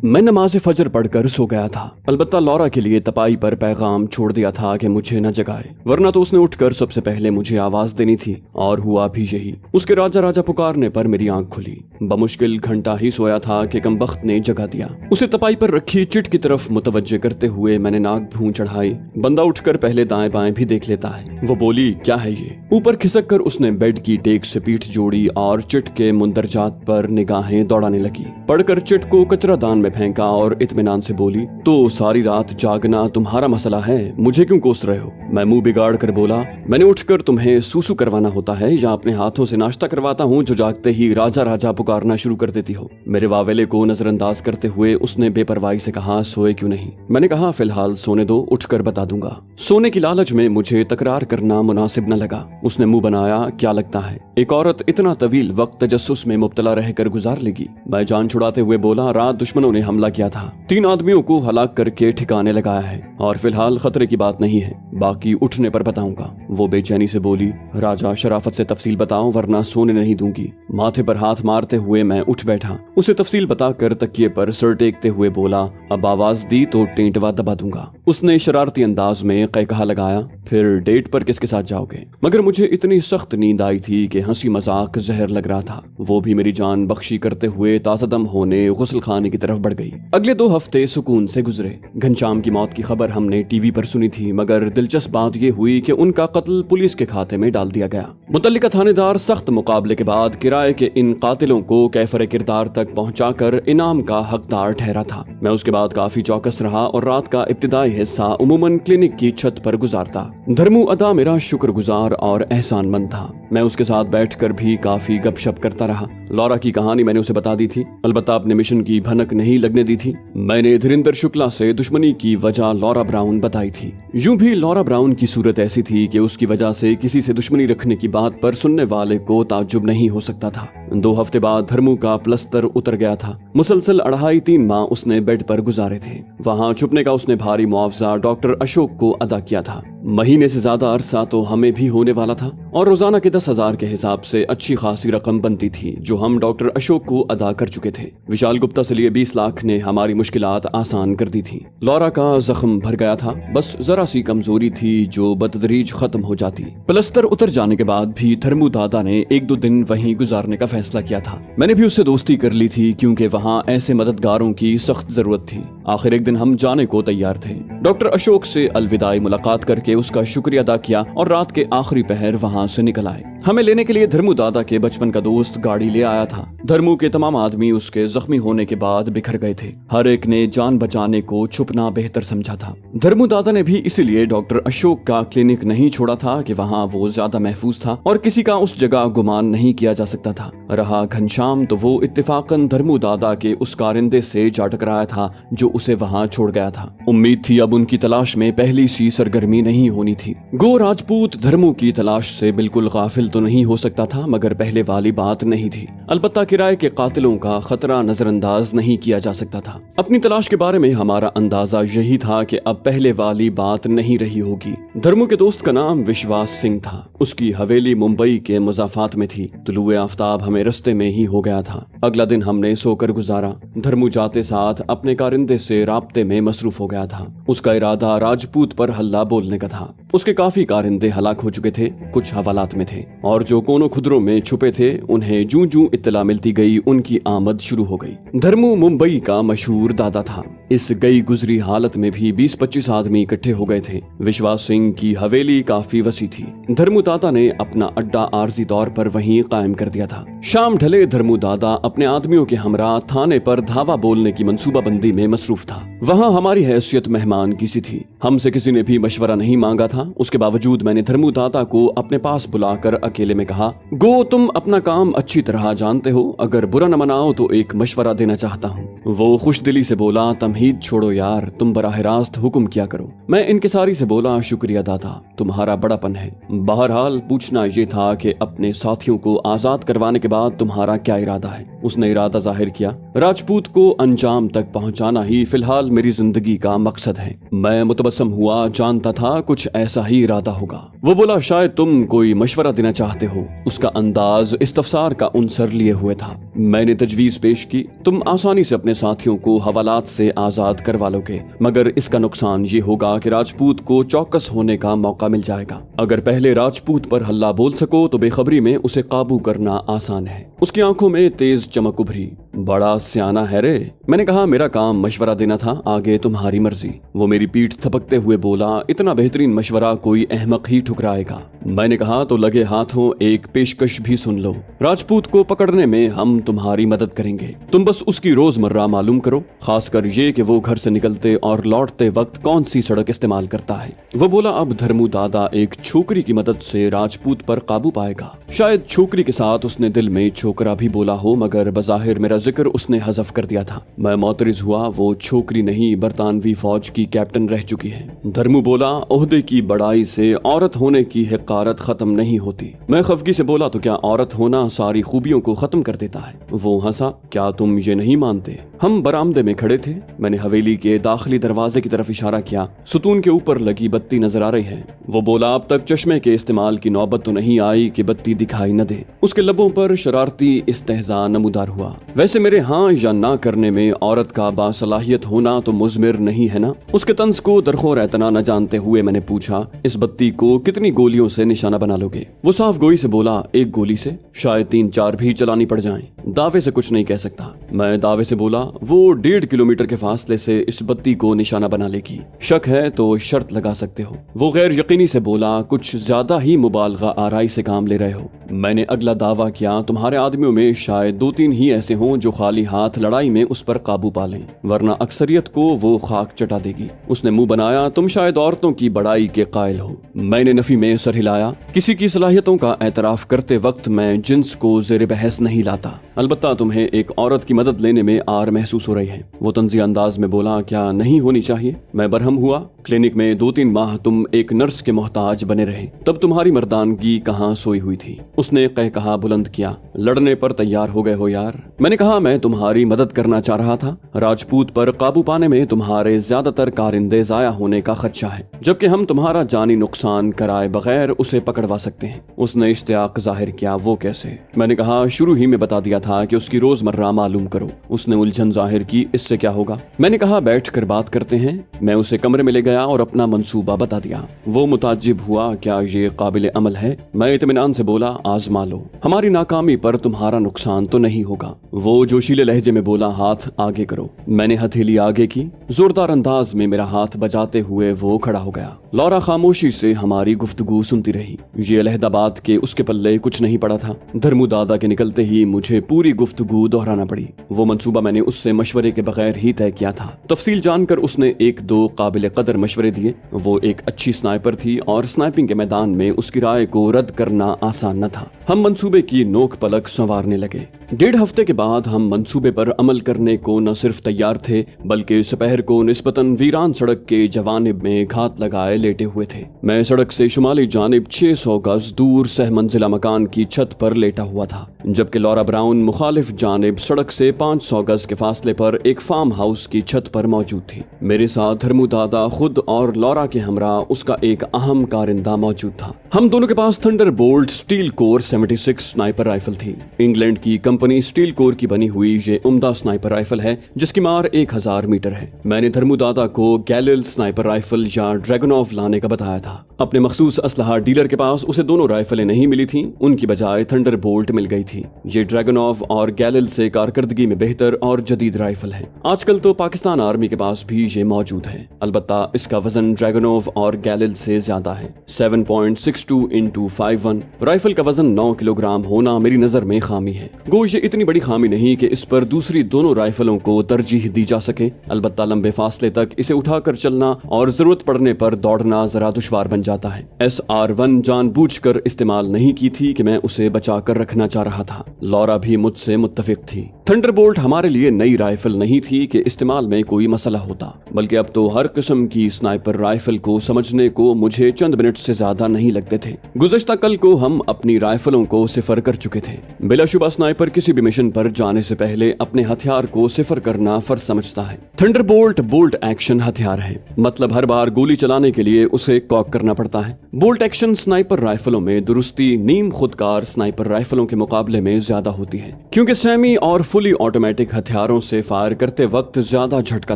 میں نماز فجر پڑھ کر سو گیا تھا۔ البتہ لورا کے لیے تپائی پر پیغام چھوڑ دیا تھا کہ مجھے نہ جگائے، ورنہ تو اس نے اٹھ کر سب سے پہلے مجھے آواز دینی تھی، اور ہوا بھی یہی۔ اس کے راجا راجا پکارنے پر میری آنکھ کھلی۔ بمشکل گھنٹہ ہی سویا تھا کہ کمبخت نے جگا دیا۔ اسے تپائی پر رکھی چٹ کی طرف متوجہ کرتے ہوئے میں نے ناک بھون چڑھائی۔ بندہ اٹھ کر پہلے دائیں بائیں بھی دیکھ لیتا ہے۔ وہ بولی، کیا ہے یہ؟ اوپر کھسک کر اس نے بیڈ کی ٹیک سے پیٹھ جوڑی اور چٹ کے مندرجات پر نگاہیں دوڑانے لگی۔ پڑھ کر چٹ کو کچرا دان میں پھینکا اور اطمینان سے بولی، تو ساری رات جاگنا تمہارا مسئلہ ہے، مجھے کیوں کوس رہے ہو؟ میں منہ بگاڑ کر بولا، میں نے اٹھ کر تمہیں سوسو کروانا ہوتا ہے یا اپنے ہاتھوں سے ناشتہ کرواتا ہوں جو جاگتے ہی راجا راجا پکارنا شروع کر دیتی ہو؟ میرے واویلے کو نظر انداز کرتے ہوئے اس نے بے پرواہی سے کہا، سوئے کیوں نہیں؟ میں نے کہا، فی الحال سونے دو، اٹھ کر بتا دوں گا۔ سونے کی لالچ میں مجھے تکرار کرنا مناسب نہ لگا۔ اس نے منہ بنایا، کیا لگتا ہے ایک عورت اتنا طویل وقت تجسس میں مبتلا رہ کر گزار لے گی؟ میں جان چھڑاتے ہوئے بولا، رات دشمنوں نے حملہ کیا تھا، 3 آدمیوں کو ہلاک کر کے ٹھکانے لگایا ہے، اور فی الحال خطرے کی بات نہیں ہے، باقی اٹھنے پر بتاؤں گا۔ وہ بے چینی سے بولی، راجا شرافت سے تفصیل بتاؤ ورنہ سونے نہیں دوں گی۔ ماتھے پر ہاتھ مارتے ہوئے میں اٹھ بیٹھا۔ اسے تفصیل بتا کر تکیے پر سر ٹیکتے ہوئے بولا، اب آواز دی تو ٹینٹوا دبا دوں گا۔ اس نے شرارتی انداز میں قہقہا لگایا، پھر ڈیٹ پر کس کے ساتھ جاؤ گے؟ مگر مجھے اتنی سخت نیند آئی تھی کہ ہنسی مذاق زہر لگ رہا تھا۔ وہ بھی میری جان بخشی کرتے ہوئے تازہ دم ہونے غسل خانے کی طرف بڑھ گئی۔ اگلے 2 ہفتے سکون سے گزرے۔ گھنشام کی موت کی خبر ہم نے ٹی وی پر سنی تھی، مگر دلچسپ بات یہ ہوئی کہ ان کا قتل پولیس کے کھاتے میں ڈال دیا گیا۔ متعلقہ تھانے دار سخت مقابلے کے بعد کرائے کے ان قاتلوں کو کیفر کردار تک پہنچا کر انعام کا حقدار ٹھہرا تھا۔ میں اس کے بعد کافی چوکس رہا اور رات کا ابتدائی حصہ عموماً کلینک کی چھت پر گزارتا۔ دھرمو ادا میرا شکر گزار اور احسان مند تھا۔ میں اس کے ساتھ بیٹھ کر بھی کافی گپ شپ کرتا رہا۔ لورا کی کہانی میں نے اسے بتا دی تھی، البتہ اپنے مشن کی بھنک نہیں لگنے دی تھی۔ میں نے دھریندر شکلا سے دشمنی کی وجہ لورا براؤن بتائی تھی۔ یوں بھی لورا براؤن کی صورت ایسی تھی کہ اس کی وجہ سے کسی سے دشمنی رکھنے کی بات پر سننے والے کو تعجب نہیں ہو سکتا تھا۔ 2 ہفتے بعد دھرمو کا پلستر اتر گیا تھا۔ مسلسل 2.5-3 ماہ اس نے بیڈ پر گزارے تھے۔ وہاں چھپنے کا اس نے بھاری معاوضہ ڈاکٹر اشوک کو ادا کیا تھا۔ مہینے سے زیادہ عرصہ تو ہمیں بھی ہونے والا تھا، اور روزانہ کے 10,000 کے حساب سے اچھی خاصی رقم بنتی تھی جو ہم ڈاکٹر اشوک کو ادا کر چکے تھے۔ وشال گپتا سے لیے 20 لاکھ نے ہماری مشکلات آسان کر دی تھی۔ لورا کا زخم بھر گیا تھا، بس ذرا سی کمزوری تھی جو بتدریج ختم ہو جاتی۔ پلستر اتر جانے کے بعد بھی دھرمو دادا نے 1-2 دن وہیں گزارنے کا فیصلہ کیا تھا۔ میں نے بھی اس سے دوستی کر لی تھی کیونکہ وہاں ایسے مددگاروں کی سخت ضرورت تھی۔ آخر ایک دن ہم جانے کو تیار تھے۔ ڈاکٹر اشوک سے الوداعی ملاقات کر کے اس کا شکریہ ادا کیا اور رات کے آخری پہر وہاں سے نکل آئے۔ ہمیں لینے کے لیے دھرمو دادا کے بچپن کا دوست گاڑی لے آیا تھا۔ دھرمو کے تمام آدمی اس کے زخمی ہونے کے بعد بکھر گئے تھے۔ ہر ایک نے جان بچانے کو چھپنا بہتر سمجھا تھا۔ دھرمو دادا نے بھی اسی لیے ڈاکٹر اشوک کا کلینک نہیں چھوڑا تھا کہ وہاں وہ زیادہ محفوظ تھا اور کسی کا اس جگہ گمان نہیں کیا جا سکتا تھا۔ رہا گھنشام تو وہ اتفاقاً دھرمو دادا کے اس کارندے سے جا ٹکرایا تھا جو اسے وہاں چھوڑ گیا تھا۔ امید تھی اب ان کی تلاش میں پہلی سی سرگرمی نہیں ہونی تھی۔ گو راجپوت دھرمو کی تلاش سے بالکل غافل تو نہیں ہو سکتا تھا، مگر پہلے والی بات نہیں تھی۔ البتہ کرائے کے قاتلوں کا خطرہ نظر انداز نہیں کیا جا سکتا تھا۔ اپنی تلاش کے بارے میں ہمارا اندازہ یہی تھا کہ اب پہلے والی بات نہیں رہی ہوگی۔ دھرمو کے دوست کا نام وشواس سنگھ تھا۔ اس کی حویلی ممبئی کے مضافات میں تھی۔ طلوع آفتاب ہمیں رستے میں ہی ہو گیا تھا۔ اگلا دن ہم نے سو کر گزارا۔ دھرمو جاتے ساتھ اپنے کارندے سے رابطے میں مصروف ہو گیا تھا۔ اس کا ارادہ راجپوت پر ہلہ بولنے کا تھا۔ اس کے کافی کارندے ہلاک ہو چکے تھے، کچھ حوالات میں تھے، اور جو کونوں خدروں میں چھپے تھے انہیں جوں جوں اطلاع ملتی گئی ان کی آمد شروع ہو گئی۔ دھرمو ممبئی کا مشہور دادا تھا۔ اس گئی گزری حالت میں بھی 20-25 آدمی اکٹھے ہو گئے تھے۔ وشواس سنگھ کی حویلی کافی وسیع تھی۔ دھرمو دادا نے اپنا اڈا عارضی طور پر وہیں قائم کر دیا تھا۔ شام ڈھلے دھرمو دادا اپنے آدمیوں کے ہمراہ تھانے پر دھاوا بولنے کی منصوبہ بندی میں مصروف تھا۔ وہاں ہماری حیثیت مہمان کی سی تھی۔ ہم سے کسی نے بھی مشورہ نہیں مانگا تھا۔ اس کے باوجود میں نے دھرمو دادا کو اپنے پاس بلا کر اکیلے میں کہا، گو تم اپنا کام اچھی طرح جانتے ہو، اگر برا نہ مناؤ تو ایک مشورہ دینا چاہتا ہوں۔ وہ خوش دلی سے بولا، تمہید چھوڑو یار، تم براہ راست حکم کیا کرو۔ میں انکساری سے بولا، شکریہ دادا، تمہارا بڑا پن ہے۔ بہرحال پوچھنا یہ تھا کہ اپنے ساتھیوں کو آزاد کروانے کے بعد تمہارا کیا ارادہ ہے؟ اس نے ارادہ ظاہر کیا، راجپوت کو انجام تک پہنچانا ہی فی الحال मेरी जिंदगी का मकसद है। मैं मुतबस्सम हुआ, जानता था कुछ ऐसा ही इरादा होगा। वो बोला, शायद तुम कोई मशवरा देना चाहते हो। उसका अंदाज इस्तफसार का उनसर लिए हुए था। मैंने तजवीज पेश की, तुम आसानी से अपने साथियों को हवालात से आजाद करवा लोगे, मगर इसका नुकसान ये होगा कि राजपूत को चौकस होने का मौका मिल जाएगा। अगर पहले राजपूत पर हल्ला बोल सको तो बेखबरी में उसे काबू करना आसान है। उसकी आंखों में तेज चमक उभरी। बड़ा सियाना है रे। मैंने कहा, मेरा काम मशवरा देना था, आगे तुम्हारी मर्जी। वो मेरी पीठ थपकते हुए बोला, इतना बेहतरीन मशवरा कोई अहमक ही ठुकराएगा। मैंने कहा, तो लगे हाथों एक पेशकश भी सुन लो। राजपूत को पकड़ने में हम तुम्हारी मदद करेंगे। तुम बस उसकी रोजमर्रा मालूम करो, खासकर ये कि वो घर से निकलते और लौटते वक्त कौन सी सड़क इस्तेमाल करता है। वो बोला, अब धर्मू दादा एक छोकरी की मदद से राजपूत पर काबू पाएगा। शायद छोकरी के साथ उसने दिल में छोकरा भी बोला हो, मगर बज़ाहिर मेरा जिक्र उसने हज़फ कर दिया था। मैं मोतरिज हुआ, वो छोकरी नहीं, बरतानवी फौज की कैप्टन रह चुकी है। धर्मू बोला, ओहदे की बड़ाई से औरत होने की हक़ारत खत्म नहीं होती। मैं खफगी से बोला, तो क्या औरत होना सारी खूबियों को खत्म कर देता है? वो हंसा, क्या तुम ये नहीं मानते? हम बरामदे में खड़े थे। मैंने हवेली के दाखिली दरवाजे की तरफ इशारा किया। सुतून के ऊपर लगी बत्ती नजर आ रही है। वो बोला, अब तक चश्मे के इस्तेमाल की नौबत तो नहीं आई कि बत्ती दिखाई न दे। उसके लबों पर शरारती इस्तेहज़ा नमूदार हुआ। वैसे मेरे हाँ या ना करने में औरत का बासलाहियत होना तो मुज़मिर नहीं है ना? उसके तंज को दरखोर एतना न जानते हुए मैंने पूछा, इस बत्ती को कितनी गोलियों से निशाना बना लोगे? वो साफ गोई से बोला, एक गोली से, शायद 3-4 भी चलानी पड़ जाएं। दावे से कुछ नहीं कह सकता। मैं दावे से बोला, वो 1.5 किलोमीटर के फासले से इस बत्ती को निशाना बना लेगी। शक है तो शर्त लगा सकते हो। वो गैर यकीनी से बोला, कुछ ज्यादा ही मुबालगा आराई से काम ले रहे हो। मैंने अगला दावा किया, तुम्हारे आदमियों में शायद 2-3 ही ऐसे हों जो खाली हाथ लड़ाई में उस पर काबू पा लें, वरना अक्सरियत को वो खाक चटा देगी। उसने मुंह बनाया, तुम शायद औरतों की बड़ाई के कायल हो। मैंने नफी में सर हिलाया। किसी की सलाहियतों का एतराफ करते वक्त मैं जिन्स को ज़ेर बहस नहीं लाता। अलबत्ता तुम्हें एक औरत की मदद लेने में आर महसूस हो रही है। वो तंज़िया अंदाज में बोला, क्या नहीं होनी चाहिए? मैं बरहम हुआ। क्लिनिक में 2-3 माह तुम एक नर्स के मोहताज बने रहे, तब तुम्हारी मर्दानगी कहाँ सोई हुई थी? उसने कहा बुलंद किया, लड़ने पर तैयार हो गए हो यार। मैंने कहा, मैं तुम्हारी मदद करना चाह रहा था। राजपूत पर काबू पाने में तुम्हारे ज्यादातर कारिंदे जाया होने का खदशा है, जबकि हम तुम्हारा जानी नुकसान कराए बगैर उसे पकड़वा सकते हैं। उसने इश्तियाक जाहिर किया, वो कैसे? मैंने कहा, शुरू ही में बता दिया था कि उसकी रोजमर्रा मालूम करो। उसने उलझन जाहिर की, इससे क्या होगा? मैंने कहा, बैठ कर बात करते हैं। मैं उसे कमरे में ले गया और अपना मंसूबा बता दिया। वो मुताज्जिब हुआ, क्या ये काबिल अमल है? मैं इत्मीनान से बोला, आजमा लो, हमारी नाकामी पर तुम्हारा नुकसान तो नहीं होगा। वो जोशीले लहजे में बोला, हाथ आगे करो। मैंने हथेली आगे की। जोरदार अंदाज में मेरा हाथ बजाते हुए वो खड़ा हो गया। लौरा खामोशी से हमारी गुफ्तगू सुनती रही। ये अलहदाबाद के उसके पल्ले कुछ नहीं पड़ा था। धर्मू दादा के निकलते ही मुझे पूरी गुफ्तगू दोहराना पड़ी। वो मंसूबा मैंने उससे मशवरे के बगैर ही तय किया था। तफसील जानकर उसने 1-2 काबिल कदर मशवरे दिए। वो एक अच्छी स्नाइपर थी और स्नाइपिंग के मैदान में उसकी राय को रद्द करना आसान न था। हम मंसूबे की नोक पलक संवारने लगे। 1.5 हफ्ते के बाद हम मंसूबे पर अमल करने को न सिर्फ तैयार थे, बल्कि दोपहर को निस्बतन वीरान सड़क के जवानिब में घात लगाए लेटे हुए थे। मैं सड़क से शुमाली जानिब 600 गज दूर सहमंजिला मकान की छत पर लेटा हुआ था, जबकि लौरा ब्राउन मुखालिफ जानिब सड़क से 500 गज के फासले पर एक फार्म हाउस की छत पर मौजूद थी। मेरे साथ धर्मू दादा खुद और लौरा के हमरा उसका एक अहम कारिंदा मौजूद था। हम दोनों के पास thunderbolt steel core 76 sniper rifle थी। इंग्लैंड की कंपनी स्टील कोर की बनी हुई ये उम्दा स्नाइपर राइफल है, जिसकी मार 1000 मीटर है। मैंने धर्मू दादा को गैलिल स्नाइपर राइफल या ड्रैगनोव लाने का बताया था। अपने मखसूस असलहा डीलर के पास उसे दोनों राइफलें नहीं मिली थीं, उनकी बजाय थंडरबोल्ट मिल गई थी। ये ड्रैगनोव और गैलिल से कारकर्दगी में बेहतर और जदीद राइफल है। आजकल तो पाकिस्तान आर्मी के पास भी ये मौजूद है, अलबत्ता इसका वजन ड्रैगनोव और गैलिल से ज्यादा है। 7.62 × 51 राइफल का वजन 9 किलोग्राम होना मेरी नजर में खामी है। गो ये इतनी बड़ी खामी नहीं कि इस पर दूसरी दोनों राइफलों को तरजीह दी जा सके, अलबत्ता लंबे फासले तक इसे उठाकर चलना और जरूरत पड़ने पर दौड़ना जरा दुश्वार बन जाता है। SR1 जानबूझकर इस्तेमाल नहीं की थी कि मैं उसे बचा कर रखना चाह रहा रहा था। लॉरा भी मुझसे मुत्तफिक थी। थंडरबोल्ट हमारे लिए नई राइफल नहीं थी कि इस्तेमाल में कोई मसला होता, बल्कि अब तो हर किस्म की स्नाइपर राइफल को समझने को मुझे चंद मिनट से ज्यादा नहीं लगते थे। गुज़श्ता कल को हम अपनी राइफलों को सिफर कर चुके थे। बिलाशुबा स्नाइपर किसी भी मिशन पर जाने से पहले अपने हथियार को सिफर करना फर्ज समझता है। थंडरबोल्ट बोल्ट एक्शन हथियार है, मतलब हर बार गोली चलाने के लिए उसे कॉक करना पड़ता है। बोल्ट एक्शन स्नाइपर राइफलों में दुरुस्ती नीम खुदकार स्नाइपर राइफलों के मुकाबले में ज्यादा होती है, क्योंकि सेमी और फुली ऑटोमेटिक हथियारों से फायर करते वक्त ज्यादा झटका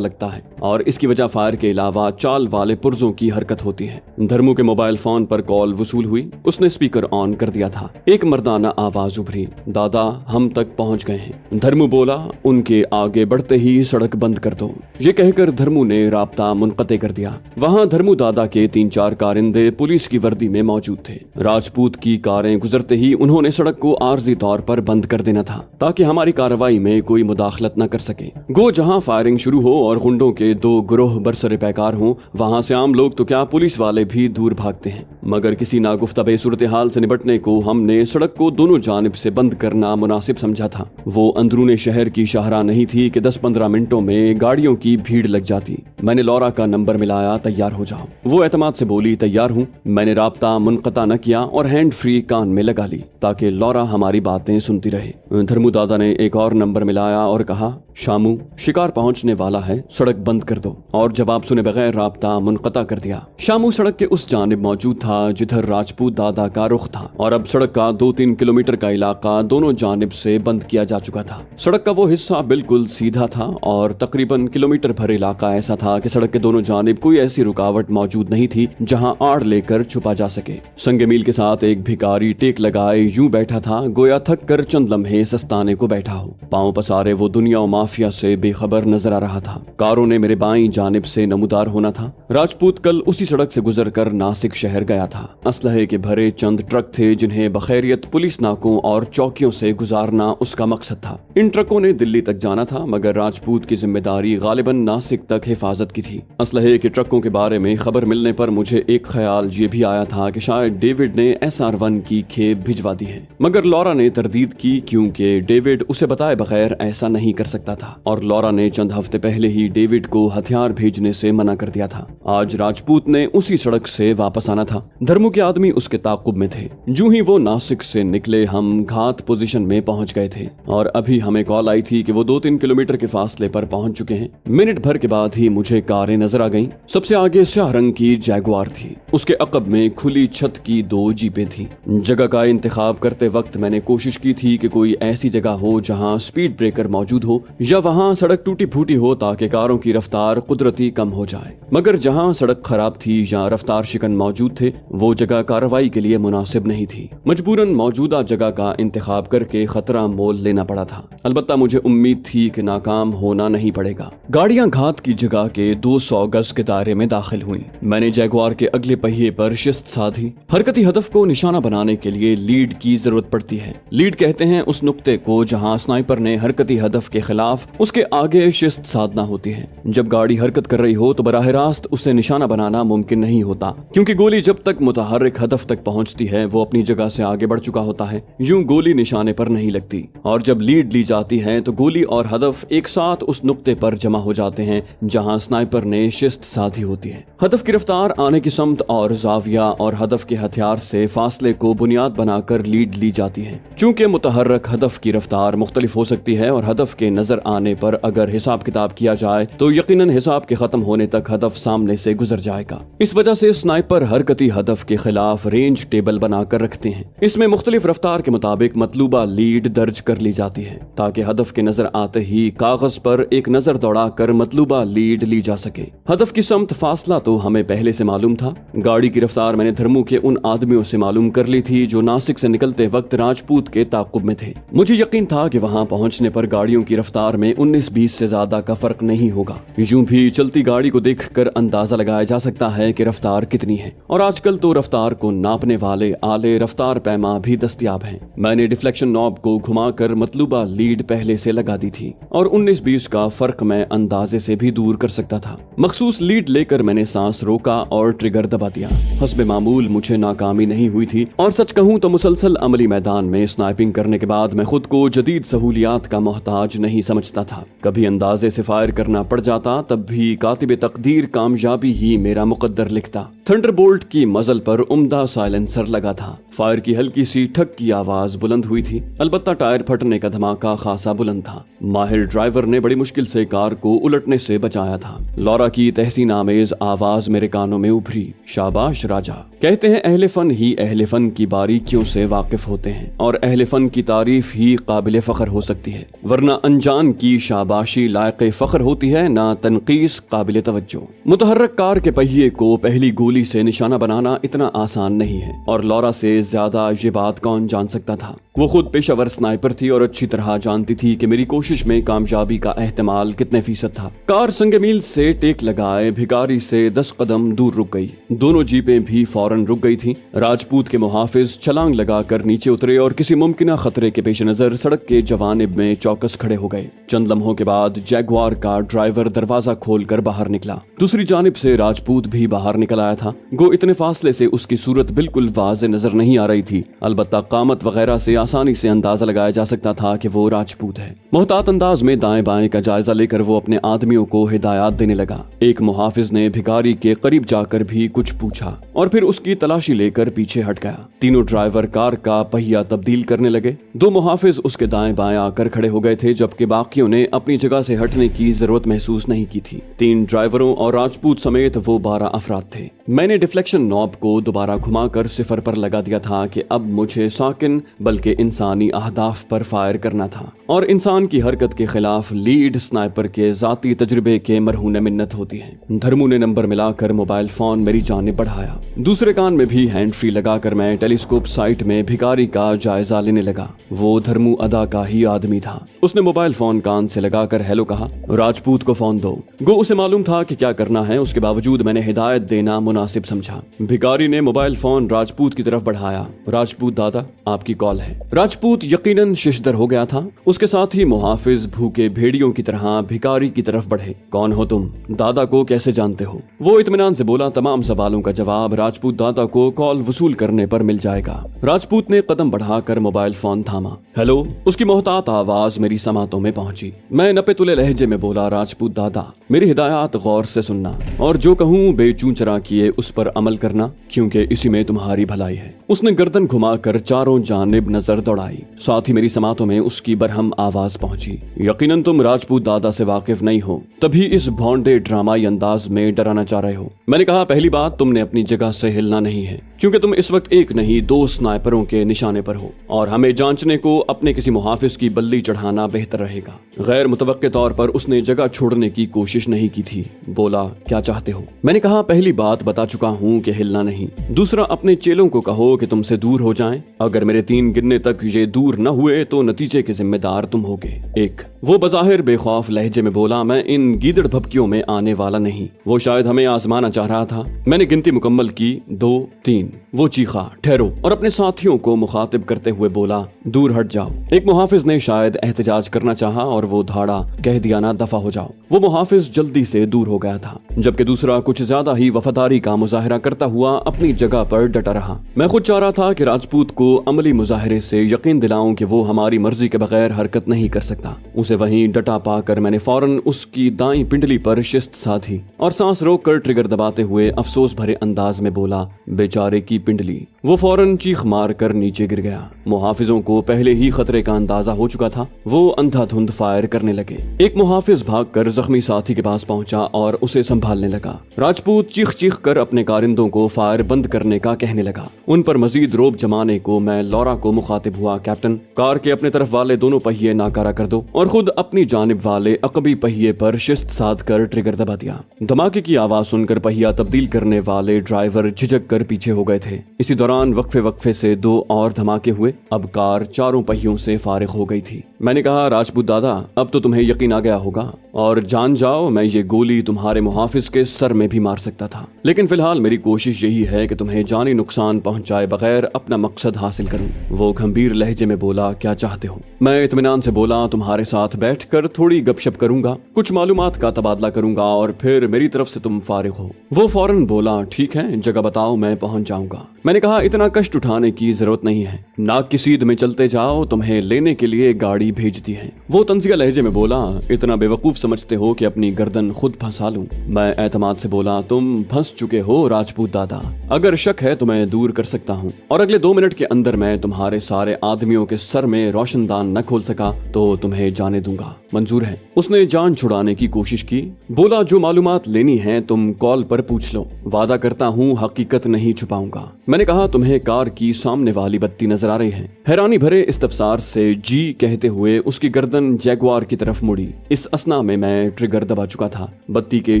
लगता है और इसकी वजह फायर के अलावा चाल वाले पुर्जों की हरकत होती है। धर्मू के मोबाइल फोन पर कॉल वसूल हुई। उसने स्पीकर ऑन कर दिया था। एक मर्दाना आवाज उभरी, दादा हम तक पहुंच गए हैं। धर्मू बोला, उनके आगे बढ़ते ही सड़क बंद कर दो। ये कहकर धर्मू ने राब्ता मुनक़ते कर दिया। वहाँ धर्मू दादा के 3-4 कारिंदे पुलिस की वर्दी में मौजूद थे। राजपूत की कारें गुजरते ही उन्होंने सड़क को आर्जी तौर पर बंद कर देना था ताकि हमारी कार्रवाई में कोई मुदाखलत न कर सके। गो जहाँ फायरिंग शुरू हो और गुंडों के 2 गिरोह बरसरे पैकार हों, वहाँ से आम लोग तो क्या पुलिस वाले भी दूर भागते हैं। मगर किसी नागुफ्ता सूरत हाल से निपटने को हमने सड़क को दोनों जानिब से बंद करना मुनासिब समझा था। वो अंदरूने शहर की शाहरा नहीं थी कि 10-15 मिनटों में गाड़ियों की भीड़ लग जाती। मैंने लॉरा का नंबर मिलाया, तैयार हो जाओ। वो एतमाद से बोली, तैयार हूँ। मैंने राब्ता मुनक़ता न किया और हैंड फ्री कान में लगा ली ताकि लॉरा हमारी बातें सुनती रहे। धर्मू दादा ने एक और नंबर मिलाया और कहा, शामू शिकार पहुंचने वाला है, सड़क बंद कर दो। और जवाब सुने बगैर राब्ता मुनक़ता कर दिया। शामू सड़क के उस जानिब मौजूद था जिधर राजपूत दादा का रुख था और अब सड़क का 2-3 किलोमीटर का इलाका दोनों जानिब से बंद किया जा चुका था। सड़क का वो हिस्सा बिल्कुल सीधा था और तकरीबन किलोमीटर भर इलाका ऐसा था कि सड़क के दोनों जानिब कोई ऐसी रुकावट मौजूद नहीं थी जहां आड़ लेकर छुपा जा सके। संगे मील के साथ एक भिखारी टेक लगाए यूं बैठा था गोया थक कर चंद लम्हे सस्ताने को बैठा हो। पांव पसारे वो दुनिया और माफिया से बेखबर नजर आ रहा था। कारों ने मेरे बाईं जानिब से नमूदार होना था। राजपूत कल उसी सड़क से गुजर कर नासिक शहर गया था। असलहे के भरे चंद ट्रक थे जिन्हें बखैरियत पुलिस नाकों और चौकियों से गुजारना उसका मकसद था। इन ट्रकों ने दिल्ली तक जाना था, मगर राजपूत की जिम्मेदारी गालिबन नासिक तक हिफाजत की थी। असलहे के ट्रकों के बारे में खबर मिलने पर मुझे एक ख्याल ये भी आया था कि शायद डेविड ने SR-1 की खेप भिजवा दी है, मगर लॉरा ने तरदीद की क्योंकि डेविड उसे बताए बगैर ऐसा नहीं कर सकता था और लॉरा ने चंद हफ्ते पहले ही डेविड को हथियार भेजने से मना कर दिया था। आज राजपूत ने उसी सड़क से वापस आना था। धर्मू के आदमी उसके ताकुब में थे। जो ही वो नासिक से निकले हम घात पोजीशन में पहुंच गए थे और अभी हमें कॉल आई थी कि वो 2-3 किलोमीटर के फासले पर पहुंच चुके हैं। मिनट भर के बाद ही मुझे कारें नजर आ गईं। सबसे आगे स्याह रंग की जैगुआर थी। उसके अकब में खुली छत की 2 जीपें थी। जगह का इंतखाब करते वक्त मैंने कोशिश की थी कि कोई ऐसी जगह हो जहां स्पीड ब्रेकर मौजूद हो या वहां सड़क टूटी फूटी हो ताकि कारों की रफ्तार कुदरती कम हो जाए। मगर जहां सड़क खराब थी या रफ्तार शिकन मौजूद थे, वो जगह कार्रवाई के लिए मुनासिब नहीं थी। मजबूरन मौजूदा जगह का इंतखाब करके खतरा मोल लेना पड़ा था। अलबत्ता मुझे उम्मीद थी कि नाकाम होना नहीं पड़ेगा। गाड़ियां घात की जगह के 200 गज के दायरे में दाखिल हुई। मैंने जैगुआर के अगले पहिए पर शिस्त साधी। हरकती हदफ को निशाना बनाने के लिए लीड की जरूरत पड़ती है। लीड कहते हैं उस नुक्ते को जहां स्नाइपर ने हरकती हदफ के खिलाफ उसके आगे शिस्त साधना होती है। जब गाड़ी हरकत कर रही हो तो बराह रास्त उसे निशाना बनाना मुमकिन नहीं होता, क्योंकि गोली जब तक मुतहर्रिक हदफ तक पहुंचती है वो अपनी जगह से आगे बढ़ चुका होता है। यूं गोली निशाने पर नहीं लगती और जब लीड ली जाती है तो गोली और हदफ एक साथ उस नुक्ते पर जमा हो जाते हैं जहां स्नाइपर ने शिस्त साधी होती है। हदफ की रफ्तार, आने की समत और जाविया और हदफ के हथियार से फासले को बुनियाद बनाकर लीड ली जाती है। चूंकि मुतहर्रिक हदफ की रफ्तार मुख्तलिफ हो सकती है और हदफ के नजर आने पर अगर हिसाब किताब किया जाए तो यकीनन हिसाब के खत्म होने तक हदफ सामने से गुजर जाएगा। इस वजह से स्नाइपर हरकती हदफ के खिलाफ रेंज टेबल बनाकर रखते हैं। इसमें मुख्तलिफ रफ्तार के मुताबिक मतलूबा लीड दर्ज कर ली जाती है ताकि हदफ के नजर आते ही कागज पर एक नजर दौड़ा कर मतलूबा लीड ली जा सके। हदफ की समत फासला तो हमें पहले से मालूम था। गाड़ी की रफ्तार मैंने धर्मू के उन आदमियों से मालूम कर ली थी जो नासिक से निकलते वक्त राजपूत के ताकुब में थे। मुझे यकीन था कि वहां पहुंचने पर गाड़ियों की रफ्तार में 19-20 से ज्यादा का फर्क नहीं होगा। यूं भी चलती गाड़ी को देखकर अंदाजा लगाया जा सकता है कि रफ्तार कितनी है और आजकल तो रफ्तार को नापने वाले आले रफ्तार पैमा भी दस्तयाब हैं। मैंने डिफ्लेक्शन नॉब को घुमाकर मतलूबा लीड पहले से लगा दी थी और 19-20 का फर्क मैं अंदाजे से भी दूर कर सकता था। मखसूस लीड लेकर मैंने सांस रोका और ट्रिगर दबा दिया। हस्बे मामूल मुझे नाकामी नहीं हुई थी और सच कहूं तो मुसलसल अमली मैदान में स्नाइपिंग करने के बाद मैं खुद को जदीद सहूलियात का मोहताज नहीं समझता था। कभी अंदाजे से फायर करना पड़ जाता, तब भी कातिब तकदीर कामयाबी ही मेरा मुकद्दर लिखता। थंडरबोल्ट की मजल पर उम्दा साइलेंसर लगा था। फायर की हल्की सी ठक की आवाज बुलंद हुई थी, अलबत्ता टायर फटने का धमाका खासा बुलंद था। माहिर ड्राइवर ने बड़ी मुश्किल से कार को उलटने से बचाया था। लौरा की तहसीन आमेज आवाज मेरे कानों में उभरी, शाबाश राजा। कहते हैं अहले फन ही अहले फन की बारीकियों से वाकिफ होते हैं और अहले फन की तारीफ ही काबिल फख्र हो सकती है, वरना अनजान की शाबाशी लायक फख्र होती है, ना तनकीस काबिल तवज्जो। मुतहर्रक कार के पहिए को पहली गोली से निशाना बनाना इतना आसान नहीं है, और लौरा से ज्यादा ये बात कौन जान सकता था। वो खुद पेशावर स्नाइपर थी और अच्छी तरह जानती थी कि मेरी कोशिश में कामयाबी का एहतमाल कितने फीसद था। कार संगे मील से टेक लगाए भिखारी से 10 कदम दूर रुक गई। दोनों जीपें भी फौरन रुक गई थीं। राजपूत के मुहाफिज छलांग लगाकर नीचे उतरे और किसी मुमकिना खतरे के पेश नजर सड़क के जवानिब में चौकस खड़े हो गए। चंद लम्हों के बाद जैगवार का ड्राइवर दरवाजा खोलकर बाहर निकला। दूसरी जानिब से राजपूत भी बाहर निकल आया था। गो इतने फासले से उसकी सूरत बिल्कुल वाज़े नजर नहीं आ रही थी, अलबत्ता कामत वगैरह से आसानी से अंदाजा लगाया जा सकता था कि वो राजपूत है। मोहतात अंदाज में दाएं बाएं का जायजा लेकर वो अपने आदमियों को हिदायत देने लगा। एक मुहाफिज ने भिखारी के करीब जाकर भी कुछ पूछा और फिर उसकी तलाशी लेकर पीछे हट गया। तीनों ड्राइवर कार का पहिया तब्दील करने लगे। 2 मुहाफिज उसके दाएं बाएं आकर खड़े हो गए थे, जबकि बाकियों ने अपनी जगह से हटने की जरूरत महसूस नहीं की थी। 3 ड्राइवरों और राजपूत समेत वो 12 अफराद थे। मैंने डिफ्लेक्शन नॉब को दोबारा घुमाकर 0 पर लगा दिया था कि अब मुझे साकिन बल्कि इंसानी अहदाफ पर फायर करना था, और इंसान की हरकत के खिलाफ लीड स्नाइपर के जाती तजुर्बे के मरहून मिन्नत होती है। धर्मू ने नंबर मिलाकर मोबाइल फोन मेरी जानिब बढ़ाया। दूसरे कान में भी हैंड फ्री लगाकर मैं टेलीस्कोप साइट में भिखारी का जायजा लेने लगा। वो धर्मू अदा का ही आदमी था। उसने मोबाइल फोन कान से लगाकर हेलो कहा। राजपूत को फोन दो। गो उसे मालूम था कि क्या करना है, उसके बावजूद मैंने हिदायत देना मुनासिब समझा। भिखारी ने मोबाइल फोन राजपूत की तरफ बढ़ाया। राजपूत दादा, आपकी कॉल है। राजपूत यकीनन शिशदर हो गया था। उसके साथ ही मुहाफिज भूखे भेड़ियों की तरह भिखारी की तरफ बढ़े। कौन हो तुम? दादा को कैसे जानते हो? वो इत्मीनान से बोला, तमाम सवालों का जवाब राजपूत दादा को कॉल वसूल करने पर मिल जाएगा। राजपूत ने कदम बढ़ाकर मोबाइल फोन थामा। हेलो, उसकी मोहतात आवाज मेरी समातों में पहुंची। मैं नपे तुले लहजे में बोला, राजपूत दादा, मेरी हिदायत गौर से सुनना और जो कहूँ बेचूचरा किए उस पर अमल करना, क्योंकि इसी में तुम्हारी भलाई है। उसने गर्दन घुमाकर चारों जानिब नजर दौड़ाई। साथ ही मेरी समातों में उसकी बरहम आवाज पहुंची। यकीनन तुम राजपूत दादा से वाकिफ नहीं हो, तभी इस भौंडे ड्रामाई अंदाज में डराना चाह रहे हो। मैंने कहा, पहली बात, तुमने अपनी जगह से हिलना नहीं है, क्योंकि तुम इस वक्त एक नहीं 2 स्नाइपरों के निशाने पर हो, और हमें जांचने को अपने किसी मुहाफिज की बल्ली चढ़ाना बेहतर रहेगा। गैर मुतवक्के तौर पर उसने जगह छोड़ने की कोशिश नहीं की थी। बोला, क्या चाहते हो? मैंने कहा, पहली बात बता चुका हूँ कि हिलना नहीं। दूसरा, अपने चेलों को कहो कि तुमसे दूर हो जाएं। अगर मेरे 3 गिनने तक ये दूर न हुए तो नतीजे के जिम्मेदार तुम होगे। 1। वो बज़ाहिर बेखौफ लहजे में बोला, मैं इन गीदड़ भपकियों में आने वाला नहीं। वो शायद हमें आजमाना चाह रहा था। मैंने गिनती मुकम्मल की, 2, 3। वो चीखा, ठहरो, और अपने साथियों को मुखातिब करते हुए बोला, दूर हट जाओ। एक मुहाफिज ने शायद एहतजाज करना चाहा और वो धाड़ा, कह दिया ना, दफा हो जाओ। वो मुहाफिज जल्दी से दूर हो गया था, जबकि दूसरा कुछ ज्यादा ही वफादारी का मुजाहिरा करता हुआ अपनी जगह पर डटा रहा। मैं खुद चाह रहा था कि राजपूत को अमली मुजाहिरे से यकीन दिलाऊं कि वो हमारी मर्जी के बगैर हरकत नहीं कर सकता। उसे वहीं डटा पाकर मैंने फौरन उसकी दाईं पिंडली पर शिस्त साधी और सांस रोककर ट्रिगर दबाते हुए अफसोस भरे अंदाज में बोला, बेचारे की पिंडली। वो फौरन चीख मार कर नीचे गिर गया। मुहाफिजों को पहले ही खतरे का अंदाजा हो चुका था। वो अंधाधुंध फायर करने लगे। एक मुहाफिज भागकर जख्मी साथी के पास पहुंचा और उसे संभालने लगा। राजपूत चीख चीख कर अपने कारिंदों को फायर बंद करने का कहने लगा। उन पर मजीद रोब जमाने को मैं लौरा को मुखातिब हुआ, कैप्टन, कार के अपने तरफ वाले दोनों पहिए नाकारा कर दो और खुद अपनी जानिब वाले अकबी पहिए पर शिस्त साध कर ट्रिगर दबा दिया। धमाके की आवाज सुनकर पहिया तब्दील करने वाले ड्राइवर झिझक कर पीछे हो गए थे। इसी दौरान वक्फे वक्फे से 2 और धमाके हुए। अब कार चारों पहियों से फारिग हो गई थी। मैंने कहा, राजपूत दादा, अब तो तुम्हें यकीन आ गया होगा, और जान जाओ मैं ये गोली तुम्हारे मुहाफिज के सर में भी मार सकता था, लेकिन फिलहाल मेरी कोशिश यही है कि तुम्हें जानी नुकसान पहुंचाए बगैर अपना मकसद हासिल करूं। वो गंभीर लहजे में बोला, क्या चाहते हो? मैं इत्मीनान से बोला, तुम्हारे साथ बैठकर थोड़ी गपशप करूंगा, कुछ मालूमात का तबादला करूंगा और फिर मेरी तरफ से तुम फारिग हो। वो फौरन बोला, ठीक है, जगह बताओ, मैं पहुंच जाऊंगा। मैंने कहा, इतना कष्ट उठाने की जरूरत नहीं है, नाक की सीध में चलते जाओ, तुम्हें लेने के लिए गाड़ी भेज दी है। वो तंजिया लहजे में बोला, इतना बेवकूफ समझते हो कि अपनी गर्दन खुद फंसा लूं? मैं एतमाद से बोला, तुम फंस चुके हो राजपूत दादा, अगर शक है तो मैं दूर कर सकता हूँ, और अगले 2 मिनट के अंदर मैं तुम्हारे सारे आदमियों के सर में रोशनदान न खोल सका तो तुम्हें जाने दूंगा, मंजूर है? उसने जान छुड़ाने की कोशिश की। बोला, जो मालूमात लेनी है तुम कॉल पर पूछ लो, वादा करता हूँ हकीकत नहीं छुपाऊंगा। मैंने कहा, तुम्हें कार की सामने वाली बत्ती नजर आ रही है? हैरानी भरे इस्तफसार से जी कहते हुए उसकी गर्दन जैगुआर की तरफ मुड़ी। इस असना में मैं ट्रिगर दबा चुका था, बत्ती के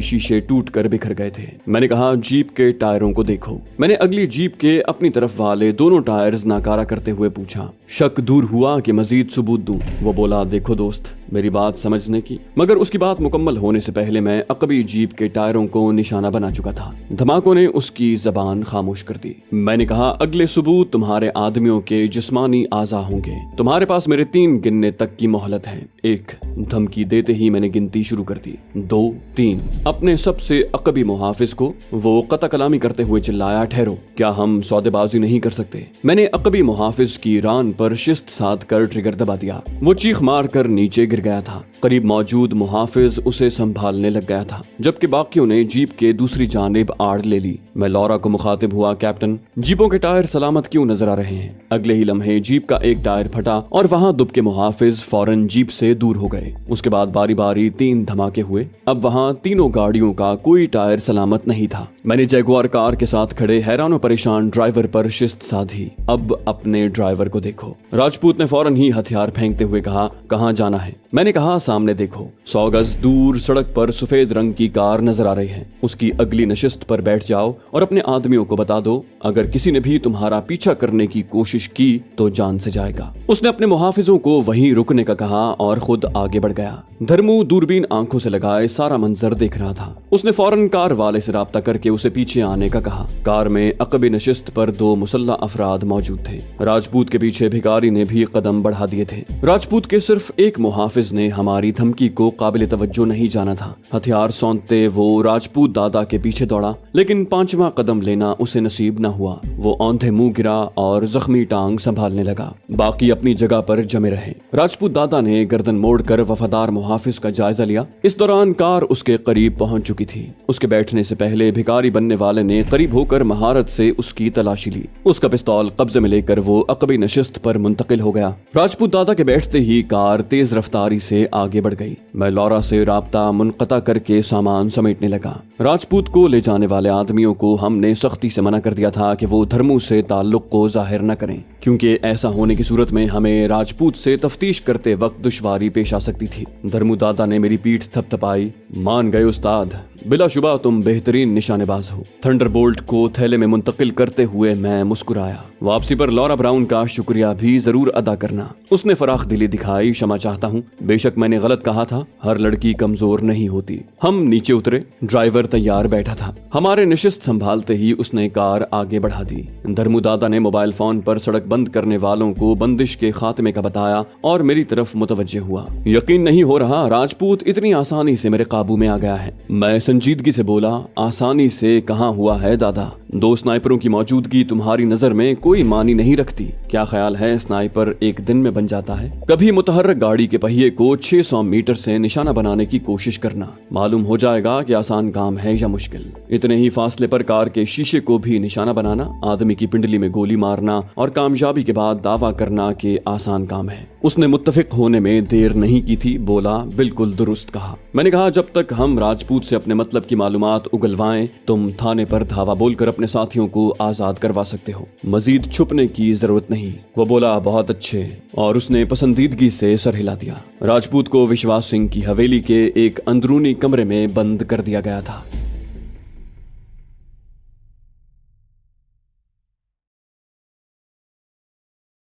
शीशे टूट कर बिखर गए थे। मैंने कहा, जीप के टायरों को देखो। मैंने अगली जीप के अपनी तरफ वाले दोनों टायर्स नाकारा करते हुए पूछा। शक दूर हुआ कि मजीद सबूत दूं। वो बोला, देखो दोस्त, मेरी बात समझने की, मगर उसकी बात मुकम्मल होने से पहले मैं अकबी जीप के टायरों को निशाना बना चुका था। धमाकों ने उसकी जबान खामोश कर दी। मैंने कहा, अगले सबूत तुम्हारे आदमियों के जिस्मानी आज़ा होंगे। तुम्हारे पास मेरे 3 गिनने तक की मोहलत है। 1, धमकी देते ही मैंने गिनती शुरू कर दी। 2, 3। अपने सबसे अकबी मुहाफिज को वो कता कलामी करते हुए चिल्लाया, ठहरो, क्या हम सौदेबाजी नहीं कर सकते? मैंने अकबी मुहाफिज की रान पर शिस्त साध कर ट्रिगर दबा दिया। वो चीख मार कर नीचे गिर गया था। करीब मौजूद मुहाफिज उसे संभालने लग गया था, जबकि बाकियों ने जीप के दूसरी जानिब आड़ ले ली। मैं लौरा को मुखातिब हुआ, कैप्टन, जीपों के टायर सलामत क्यों नजर आ रहे हैं? अगले ही लम्हे जीप का एक टायर फटा और वहां दुबके मुहाफिज फौरन जीप से दूर हो गए। उसके बाद बारी बारी 3 धमाके हुए। अब वहां तीनों गाड़ियों का कोई टायर सलामत नहीं था। मैंने जैगुआर कार के साथ खड़े हैरान और परेशान ड्राइवर पर शिस्त साधी। अब अपने ड्राइवर को देखो। राजपूत ने फौरन ही हथियार फेंकते हुए कहा, कहाँ जाना है? मैंने कहा, सामने देखो। 100 गज दूर सड़क पर सफेद रंग की कार नजर आ रही है, उसकी अगली नशिस्त पर बैठ जाओ और अपने आदमियों को बता दो, अगर किसी ने भी तुम्हारा पीछा करने की कोशिश की तो जान से जाएगा। उसने अपने मुहाफिजों को वहीं रुकने का कहा और खुद आगे बढ़ गया। धर्मू दूरबीन आंखों से लगाए सारा मंजर देख रहा था। उसने फौरन कार वाले से राब्ता करके उसे पीछे आने का कहा। कार में अकबी नशिस्त पर 2 मुसल्ला अफराद मौजूद थे। राजपूत के पीछे भिखारी ने भी कदम बढ़ा दिए थे। राजपूत के सिर्फ एक मुहाफिज ने हमारी धमकी को काबिल तवज्जो नहीं जाना था। हथियार सौंपते वो राजपूत दादा के पीछे दौड़ा, लेकिन 5वां कदम लेना उसे नसीब न हुआ। वो औंधे मुंह गिरा और जख्मी टांग संभालने लगा। बाकी अपनी जगह पर जमे रहे। राजपूत दादा ने गर्दन मोड़कर वफादार मुहाफिज का जायजा लिया। इस दौरान कार उसके करीब पहुंच चुकी थी। उसके बैठने से पहले भिखारी बनने वाले ने करीब होकर महारत से उसकी तलाशी ली। उसका पिस्तौल कब्जे में लेकर वो अकबी नशिस्त पर मुंतकिल हो गया। राजपूत दादा के बैठते ही कार तेज रफ्तारी से आगे बढ़ गई। मैं लौरा से राब्ता मुनक़ता करके सामान समेटने लगा। राजपूत को ले जाने वाले आदमियों को हमने सख्ती से मना कर दिया था कि वो धर्मू से ताल्लुक को जाहिर न करें, क्योंकि ऐसा होने की सूरत में हमें राजपूत से तफ्तीश करते वक्त दुश्वारी पेश आ सकती थी। धर्मू दादा ने मेरी पीठ थपथपाई। मान गए उस्ताद, बिलाशुबा तुम बेहतरीन निशानेबाज हो। थंडरबोल्ट को थैले में मुंतकिल करते हुए मैं मुस्कुराया। वापसी पर लौरा ब्राउन का शुक्रिया भी जरूर अदा करना। उसने फराख दिली दिखाई। क्षमा चाहता हूँ, बेशक मैंने गलत कहा था, हर लड़की कमजोर नहीं होती। हम नीचे उतरे। ड्राइवर तैयार बैठा था। हमारे नशिस्त संभालते ही उसने कार आगे बढ़ा दी। धर्मू दादा ने मोबाइल फोन पर सड़क बंद करने वालों को बंदिश के खात्मे का बताया और मेरी तरफ मुतवज्जे हुआ। यकीन नहीं हो रहा राजपूत इतनी आसानी से मेरे काबू में आ गया है। मैं संजीदगी से बोला, आसानी से कहाँ हुआ है दादा, 2 स्नाइपरों की मौजूदगी तुम्हारी नजर में कोई मानी नहीं रखती। क्या ख्याल है स्नाइपर एक दिन में बन जाता है? कभी मुतहर्रिक गाड़ी के पहिए को 600 मीटर से निशाना बनाने की कोशिश करना, मालूम हो जाएगा कि आसान काम है या मुश्किल। इतने ही फासले पर कार के शीशे को भी निशाना बनाना, आदमी की पिंडली में गोली मारना और कामयाबी के बाद दावा करना कि आसान काम है। उसने मुत्तफिक होने में देर नहीं की थी। बोला, बिल्कुल दुरुस्त कहा। मैंने कहा, जब तक हम राजपूत से अपने मतलब की मालूमात उगलवाएं, तुम थाने पर धावा बोलकर अपने साथियों को आजाद करवा सकते हो। मजीद छुपने की जरूरत नहीं। वो बोला, बहुत अच्छे, और उसने पसंदीदगी से सर हिला दिया। राजपूत को विश्वास सिंह की हवेली के एक अंदरूनी कमरे में बंद कर दिया गया था।